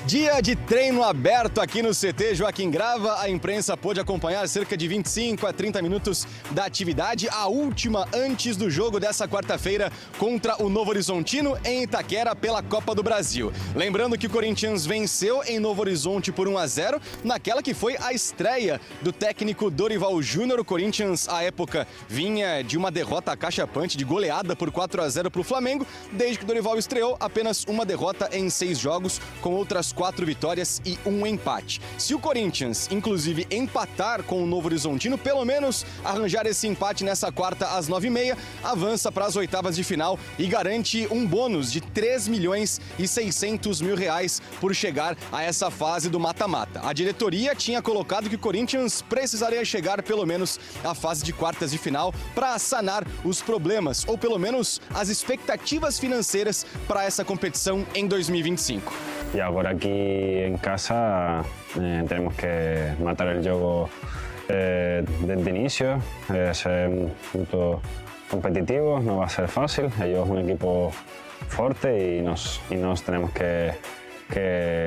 Dia de treino aberto aqui no CT Joaquim Grava. A imprensa pôde acompanhar cerca de 25 a 30 minutos da atividade, a última antes do jogo dessa quarta-feira contra o Novo Horizontino em Itaquera pela Copa do Brasil. Lembrando que o Corinthians venceu em Novo Horizonte por 1-0, naquela que foi a estreia do técnico Dorival Júnior. O Corinthians, à época, vinha de uma derrota acachapante, de goleada por 4-0 para o Flamengo. Desde que o Dorival estreou, apenas uma derrota em 6 jogos, com outras 4 vitórias e 1 empate. Se o Corinthians, inclusive, empatar com o Novo Horizontino, pelo menos arranjar esse empate nessa quarta às 9h30, avança para as oitavas de final e garante um bônus de R$3.600.000 por chegar a essa fase do mata-mata. A diretoria tinha colocado que o Corinthians precisaria chegar pelo menos à fase de quartas de final para sanar os problemas, ou pelo menos as expectativas financeiras para essa competição em 2025. Y ahora aquí en casa tenemos que matar el juego desde el inicio, ser muy competitivos, no va a ser fácil. Ellos son un equipo fuerte y nos tenemos que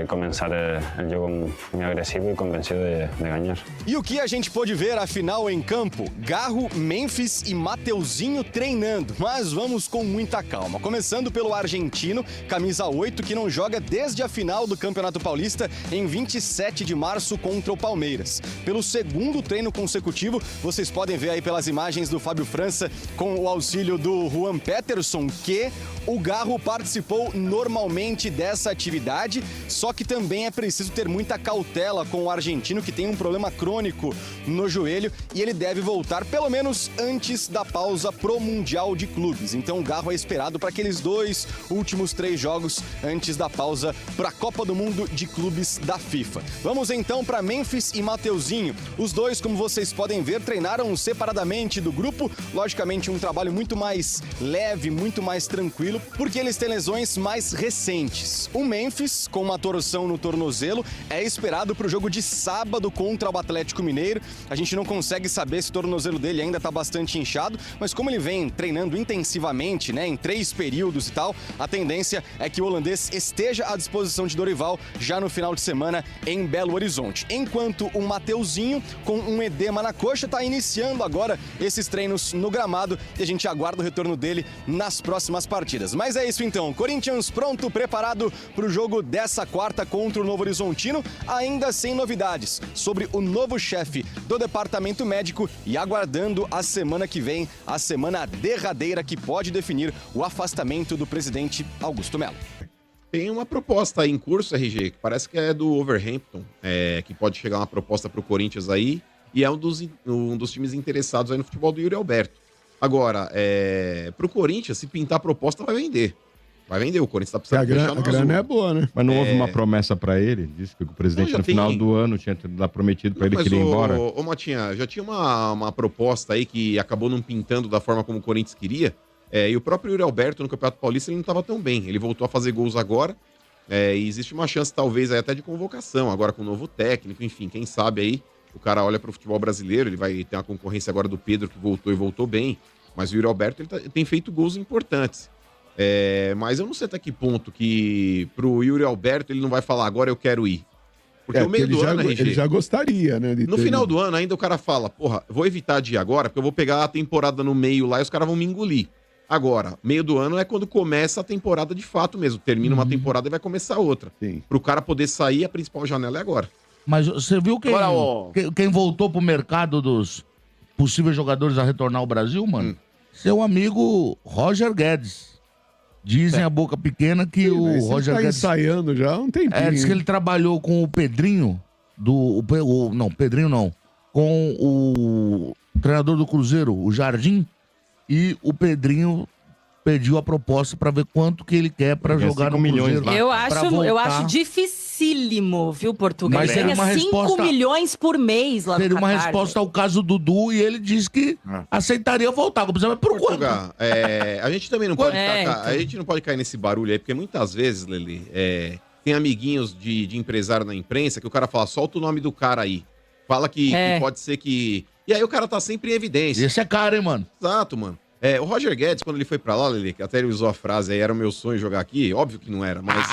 começar o jogo muito agressivo e convencido de ganhar. E o que a gente pôde ver afinal em campo? Garro, Memphis e Mateuzinho treinando, mas vamos com muita calma. Começando pelo argentino, camisa 8, que não joga desde a final do Campeonato Paulista em 27 de março contra o Palmeiras. Pelo segundo treino consecutivo, vocês podem ver aí pelas imagens do Fábio França com o auxílio do Juan Peterson, que o Garro participou normalmente dessa atividade. Só que também é preciso ter muita cautela com o argentino, que tem um problema crônico no joelho e ele deve voltar pelo menos antes da pausa pro Mundial de Clubes. Então o Garro é esperado para aqueles 2 últimos 3 jogos antes da pausa para a Copa do Mundo de Clubes da FIFA. Vamos então para Memphis e Mateuzinho. Os dois, como vocês podem ver, treinaram separadamente do grupo. Logicamente um trabalho muito mais leve, muito mais tranquilo, porque eles têm lesões mais recentes. O Memphis, com uma torção no tornozelo, é esperado para o jogo de sábado contra o Atlético Mineiro. A gente não consegue saber se o tornozelo dele ainda está bastante inchado, mas como ele vem treinando intensivamente, em 3 períodos e tal, a tendência é que o holandês esteja à disposição de Dorival já no final de semana em Belo Horizonte. Enquanto o Mateuzinho, com um edema na coxa, está iniciando agora esses treinos no gramado e a gente aguarda o retorno dele nas próximas partidas. Mas é isso então, Corinthians pronto, preparado para o jogo dessa quarta contra o Novo Horizontino, ainda sem novidades sobre o novo chefe do departamento médico e aguardando a semana que vem, a semana derradeira que pode definir o afastamento do presidente Augusto Melo. Tem uma proposta aí em curso, RG, que parece que é do Wolverhampton, que pode chegar uma proposta para o Corinthians aí, e é um dos times interessados aí no futebol do Yuri Alberto. Agora, para o Corinthians, se pintar a proposta, vai vender. Vai vender, o Corinthians tá precisando fechar no azul. A grana é boa, né? Mas não houve uma promessa pra ele? Disse que o presidente no final do ano tinha prometido pra ele que ele ia embora. Ô, Motinha, já tinha uma proposta aí que acabou não pintando da forma como o Corinthians queria. E o próprio Yuri Alberto no Campeonato Paulista ele não estava tão bem. Ele voltou a fazer gols agora. E existe uma chance, talvez, aí até de convocação, agora com o novo técnico, enfim, quem sabe aí o cara olha pro futebol brasileiro, ele vai ter uma concorrência agora do Pedro, que voltou e voltou bem. Mas o Yuri Alberto ele tem feito gols importantes. Mas eu não sei até que ponto que pro Yuri Alberto ele não vai falar agora eu quero ir. Porque no meio do ano, ele já gostaria, né? No final do ano ainda o cara fala, porra, vou evitar de ir agora porque eu vou pegar a temporada no meio lá e os caras vão me engolir. Agora, meio do ano é quando começa a temporada de fato mesmo. Termina uma temporada e vai começar outra. Sim. Pro cara poder sair, a principal janela é agora. Mas você viu quem voltou pro mercado dos possíveis jogadores a retornar ao Brasil, mano? Seu amigo Roger Guedes. Dizem a boca pequena que o Roger Guedes ensaiando já há um tempinho. Diz que ele trabalhou com o Pedrinho Pedrinho não, com o treinador do Cruzeiro, o Jardim, e o Pedrinho pediu a proposta pra ver quanto que ele quer pra jogar no Cruzeiro. Eu acho dificílimo, viu, Portugal? Mas ele ganha 5 milhões por mês lá no Seria uma Qatar. resposta ao caso do Dudu e ele disse que aceitaria voltar. Mas por quanto? A gente também não pode a gente não pode cair nesse barulho aí, porque muitas vezes, Lelê, tem amiguinhos de empresário na imprensa que o cara fala, solta o nome do cara aí. Fala que pode ser que... E aí o cara tá sempre em evidência. Esse é caro, hein, mano? Exato, mano. O Roger Guedes, quando ele foi pra lá, Lelê, que até ele usou a frase aí, era o meu sonho jogar aqui, óbvio que não era, mas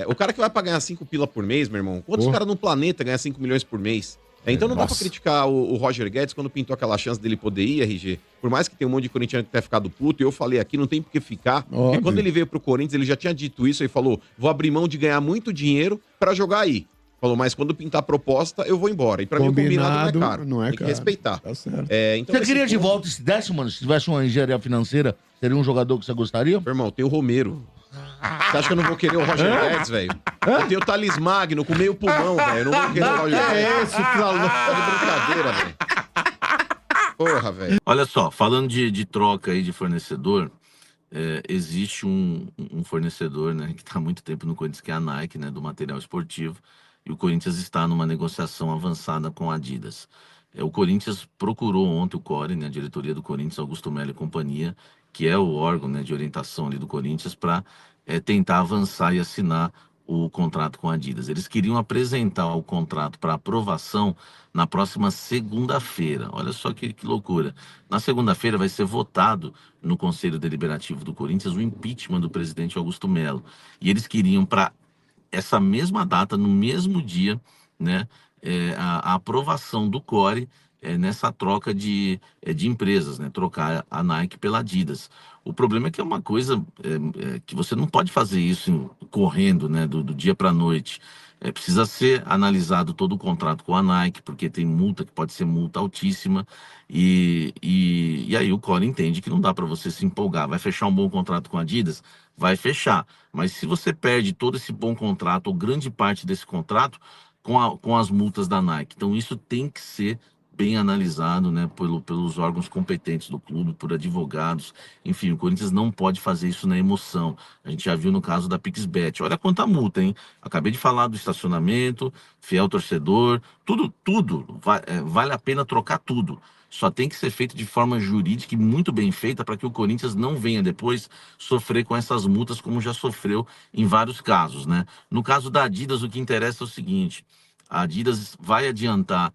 O cara que vai pra ganhar 5 pila por mês, meu irmão, quantos caras no planeta ganham 5 milhões por mês? Então não dá pra criticar o Roger Guedes quando pintou aquela chance dele poder ir, RG. Por mais que tenha um monte de corintiano que tenha ficado puto, e eu falei aqui, não tem por que ficar. Porque quando ele veio pro Corinthians, ele já tinha dito isso, ele falou, vou abrir mão de ganhar muito dinheiro pra jogar aí. Falou, mas quando pintar a proposta, eu vou embora. E pra mim o combinado não é caro. Não é tem caro. que respeitar. Tá certo. Então, Você queria de volta esse décimo, mano? Se tivesse uma engenharia financeira, seria um jogador que você gostaria? Meu irmão, tem o Romero. Você acha que eu não vou querer o Roger Guedes, velho? Eu tenho o Thales Magno com meio pulmão, velho. Eu não vou querer o Roger Guedes. Tá de brincadeira, velho. Porra, velho. Olha só, falando de troca aí de fornecedor, existe um fornecedor, né, que está há muito tempo no Corinthians, que é a Nike, né, do material esportivo, e o Corinthians está numa negociação avançada com a Adidas. O Corinthians procurou ontem o CORE, né, a diretoria do Corinthians, Augusto Melo e companhia, que é o órgão, né, de orientação ali do Corinthians, para tentar avançar e assinar o contrato com a Adidas. Eles queriam apresentar o contrato para aprovação na próxima segunda-feira. Olha só que loucura. Na segunda-feira vai ser votado no Conselho Deliberativo do Corinthians o impeachment do presidente Augusto Melo. E eles queriam, para essa mesma data, no mesmo dia, né, a aprovação do CORE nessa troca de empresas, né, trocar a Nike pela Adidas. O problema é que é uma coisa que você não pode fazer isso correndo, né, do dia para a noite. Precisa ser analisado todo o contrato com a Nike, porque tem multa que pode ser multa altíssima, e aí o CORE entende que não dá para você se empolgar. Vai fechar um bom contrato com a Adidas? Vai fechar. Mas se você perde todo esse bom contrato, ou grande parte desse contrato, com as multas da Nike. Então isso tem que ser bem analisado, né, pelos órgãos competentes do clube, por advogados. Enfim, o Corinthians não pode fazer isso na emoção. A gente já viu no caso da PixBet. Olha quanta multa, hein? Acabei de falar do estacionamento, fiel torcedor, tudo vale a pena trocar tudo. Só tem que ser feito de forma jurídica e muito bem feita para que o Corinthians não venha depois sofrer com essas multas como já sofreu em vários casos, né? No caso da Adidas, o que interessa é o seguinte: a Adidas vai adiantar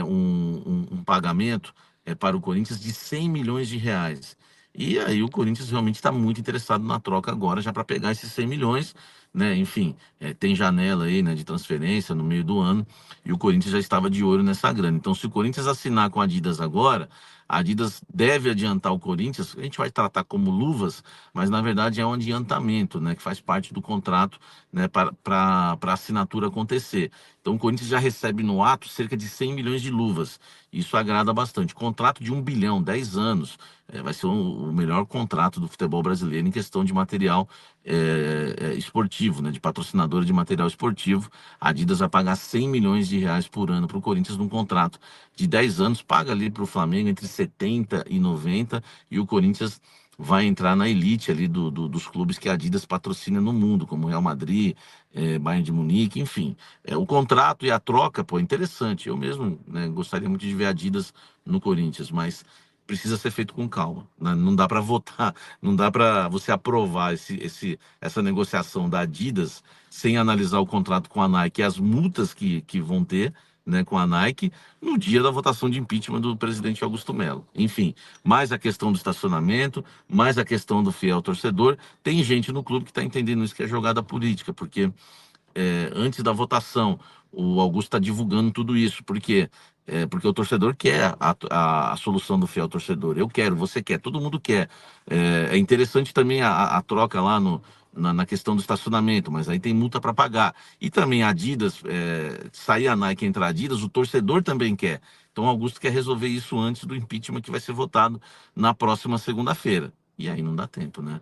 um pagamento para o Corinthians de 100 milhões de reais. E aí o Corinthians realmente está muito interessado na troca agora, já para pegar esses 100 milhões, né? Enfim, tem janela aí, né, de transferência no meio do ano, e o Corinthians já estava de olho nessa grana. Então, se o Corinthians assinar com a Adidas agora, a Adidas deve adiantar o Corinthians, a gente vai tratar como luvas, mas na verdade é um adiantamento, né, que faz parte do contrato, né, para a assinatura acontecer. Então o Corinthians já recebe no ato cerca de 100 milhões de luvas. Isso agrada bastante. Contrato de 1 bilhão, 10 anos, vai ser o melhor contrato do futebol brasileiro em questão de material esportivo, né, de patrocinadora de material esportivo. A Adidas vai pagar 100 milhões de reais por ano para o Corinthians num contrato de 10 anos, paga ali para o Flamengo entre 70 e 90, e o Corinthians vai entrar na elite ali dos clubes que a Adidas patrocina no mundo, como Real Madrid, Bayern de Munique, enfim. O contrato e a troca, pô, é interessante. Eu mesmo, né, gostaria muito de ver a Adidas no Corinthians, mas precisa ser feito com calma, né? Não dá para votar, não dá para você aprovar essa negociação da Adidas sem analisar o contrato com a Nike e as multas que vão ter, né, com a Nike no dia da votação de impeachment do presidente Augusto Melo. Enfim, mais a questão do estacionamento, mais a questão do fiel torcedor. Tem gente no clube que está entendendo isso que é jogada política, porque antes da votação o Augusto está divulgando tudo isso. Por quê? Porque o torcedor quer a solução do fiel torcedor. Eu quero, você quer, todo mundo quer. É interessante também a troca lá na questão do estacionamento, mas aí tem multa para pagar. E também a Adidas, sair a Nike e entrar a Adidas, o torcedor também quer. Então o Augusto quer resolver isso antes do impeachment que vai ser votado na próxima segunda-feira. E aí não dá tempo, né?